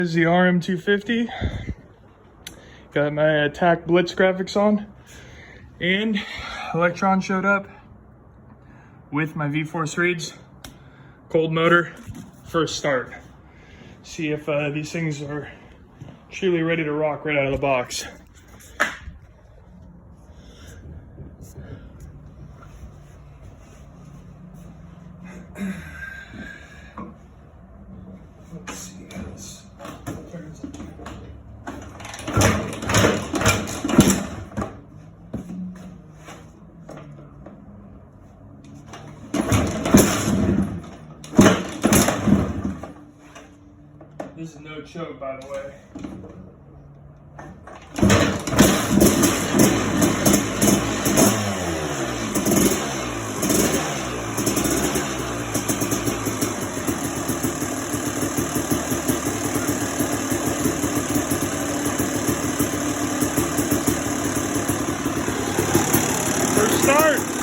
This is the rm250. Got my attack blitz graphics on, and Lectron showed up with my V-Force reads, cold motor, first start. See if these things are truly ready to rock right out of the box. Let's see how this turns out. This is no choke, by the way. First start.